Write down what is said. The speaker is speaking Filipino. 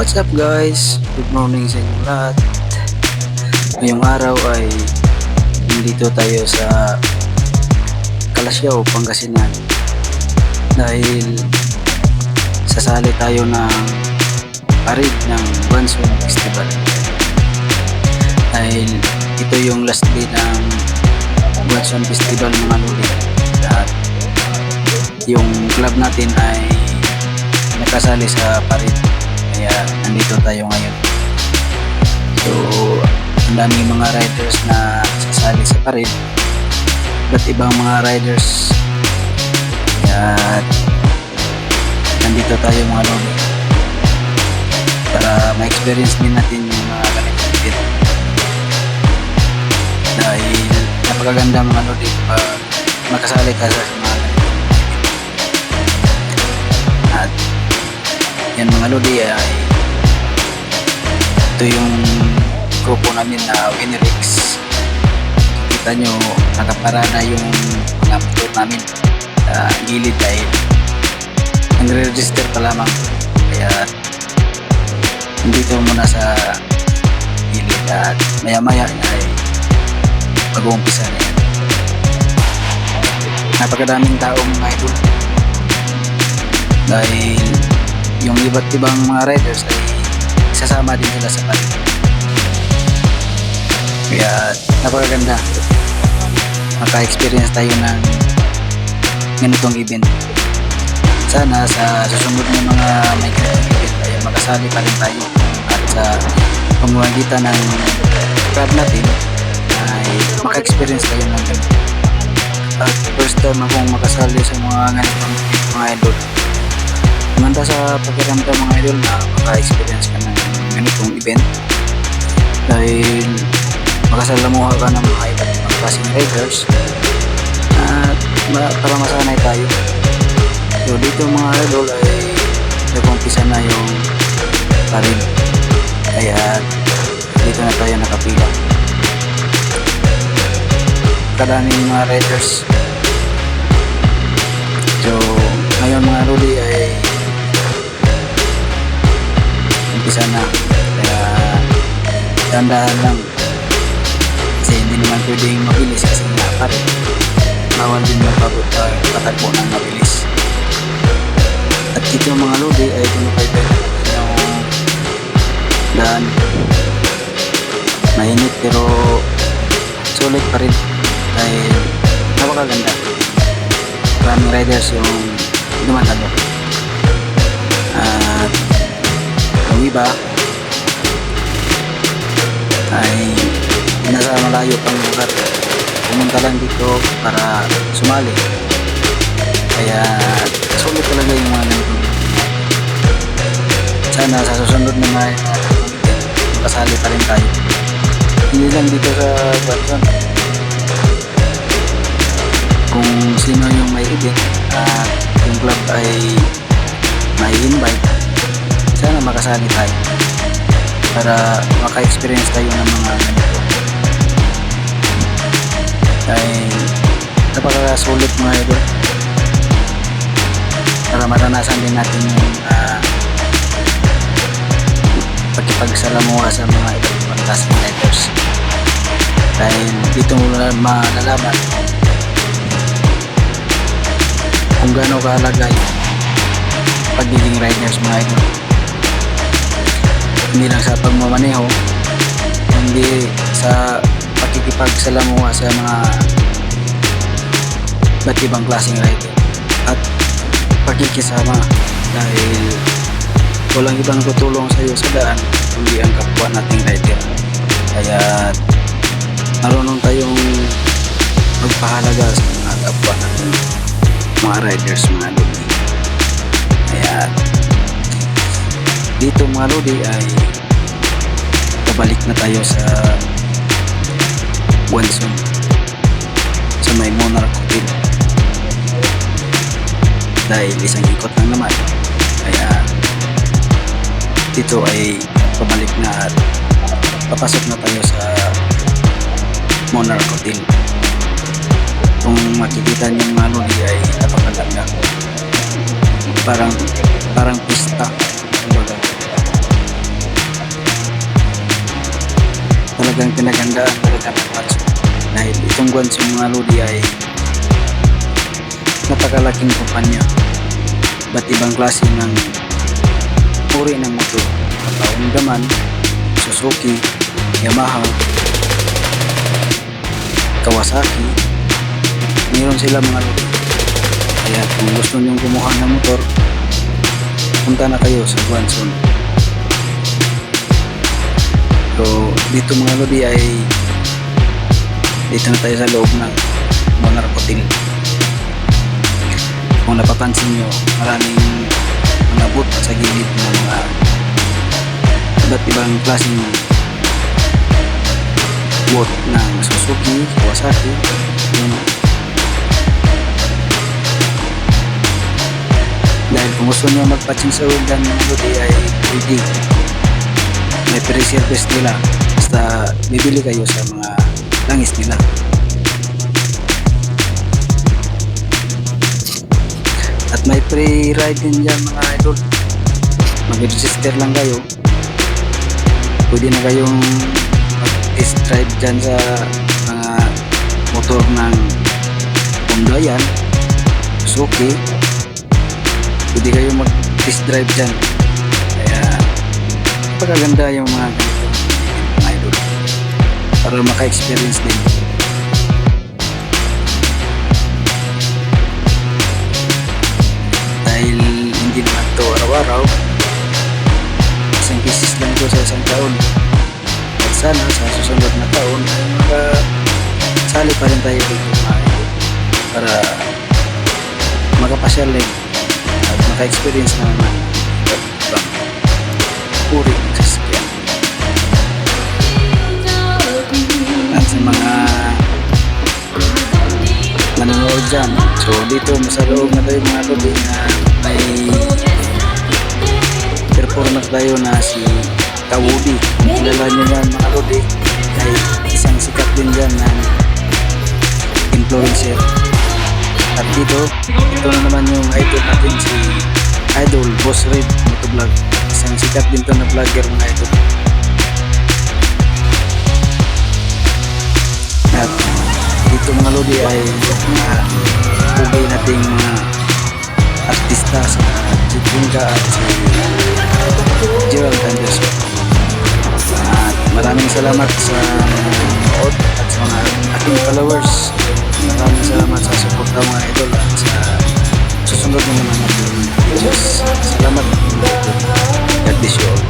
What's up guys? Good morning sa inyong lahat. Ngayong araw ay nandito tayo sa Calasiao, Pangasinan dahil sasali tayo ng parid ng Buwanson Festival. Dahil ito yung last day ng Buwanson Festival mga lodi. At yung club natin ay nakasali sa parid. Kaya nandito tayo ngayon. So, ang daming mga riders na sasali sa parid. Iba't ibang mga riders. Kaya nandito tayo mga lodi. Para ma-experience din natin yung mga ganitong event. Dahil napakaganda mga lodi pag makasali ka sa mga ganitong event. At yan mga lodi ay ito yung grupo namin na Winrix. Kita nyo nakaparada yung mga motor namin sa gilid dahil nagre-register pa lamang, kaya nandito muna sa gilid at maya maya ay mag-uumpisa na yan. Napakadaming taong mga idol dahil yung iba't ibang mga riders ay sasama din sila sa parid. Kaya napakaganda, maka-experience tayo ng ganitong event. Sana sa susunod ng mga may ganitong event ay makasali pa rin tayo at sa pamamagitan ng club natin ay maka-experience tayo ng ganito. At first time akong makasali sa mga ganitong event mga idol. Maganda sa pakiramdam mga idol na maka-experience ka ng ganitong event dahil makasalamuha ka ng mga iba't ibang klaseng riders at para masanay tayo. So dito mga idol ay nag-umpisa na yung parid, kaya dito na tayo nakapila. Kadaming mga riders. So ngayon mga lodi ay umpisa na, kaya dandahan lang kasi hindi naman pwedeng mabilis kasi nga parid, bawal din magpatakbo ng mabilis. At ito mga lodi ay pinapaypay natin yung daan. Mainit pero sulit pa rin dahil napakaganda. Maraming riders yung dumatalo at yung iba ay nasa malayo pang lugar, pumunta lang dito para sumali. Kaya sulit talaga yung mga ganito. Sana sa susunod na mga makasali pa rin tayo, hindi lang dito sa Buwanson. Kung sino yung may event at yung club ay may invite, sana makasali tayo para maka-experience tayo ng mga ganito. Dahil napakasulit mga idol para maranasan din natin yung pagkipagsalamuha sa mga iba't ibang klaseng riders. Dahil dito mo malalaman kung gaano kahalaga yung pagiging riders mga idol. Hindi lang sa pagmamaneho, hindi sa pakikipagsalamuha sa mga iba't ibang klaseng rider at pakikisama, dahil walang ibang tutulong sa iyo sa daan kundi ang kapwa nating rider. Kaya marunong tayong magpahalaga sa mga kapwa natin mga riders mga lodi. Kaya dito mga lodi ay pabalik na tayo sa Buwanson sa may Monarch Hotel dahil isang ikot lang naman. Kaya dito ay pabalik na at papasok na tayo sa Monarch Hotel. Kung makikita niyo mga lodi ay napakaganda. parang pista, kumbaga. talagang pinagandaan talaga ng Guangzhou. Dahil itong Guangzhou mga lodi ay napakalaking kumpanya. Ba't ibang klase ng uri ng motor. Honda man, Suzuki, Yamaha, Kawasaki, mayroon sila mga lodi. Kaya kung gusto nyong kumuha ng motor, punta na kayo sa Guangzhou. So dito mga lodi ay dito na tayo sa loob ng Monarch Hotel. Kung napapansin nyo, maraming mga booth sa gilid ng mga iba't ibang klaseng booth ng Suzuki, Kawasaki, yun. Dahil kung gusto nyo magpatching sa organ ng lodi ay pwede. May pre-service nila basta bibili kayo sa mga langis nila. At may free ride din dyan mga idol. Mag-register lang kayo, pwede na kayong mag-test drive dyan sa mga motor ng Honda yan, Suzuki. Pwede kayong mag-test drive dyan. Kaya napakaganda yung mga ganito mga idol para maka-experience din. Dahil hindi naman to araw-araw, isang pieces lang to sa isang taon. At sana sa susunod na taon ay makasali pa rin tayo dito mga idol para makapasyal din at maka-experience na naman ibang uri ng sasakyan. At sa mga nanonood dyan, so dito sa loob na tayo mga lodi na may performance tayo na si Kawudi. Kilala nyo yan mga lodi, ay isang sikat din dyan na influencer. At dito na naman yung idol natin, si Idol Boss Red Motovlog. Isang sikat din to na vlogger mga idol. At dito mga lodi ay mga pugay nating mga artista sa Chitunga at si Gerald Anderson. At maraming salamat sa mga at sa mga ating followers. Maraming salamat sa suporta mga idol at sa susunod na naman natin videos. Salamat mga idol. God bless you all.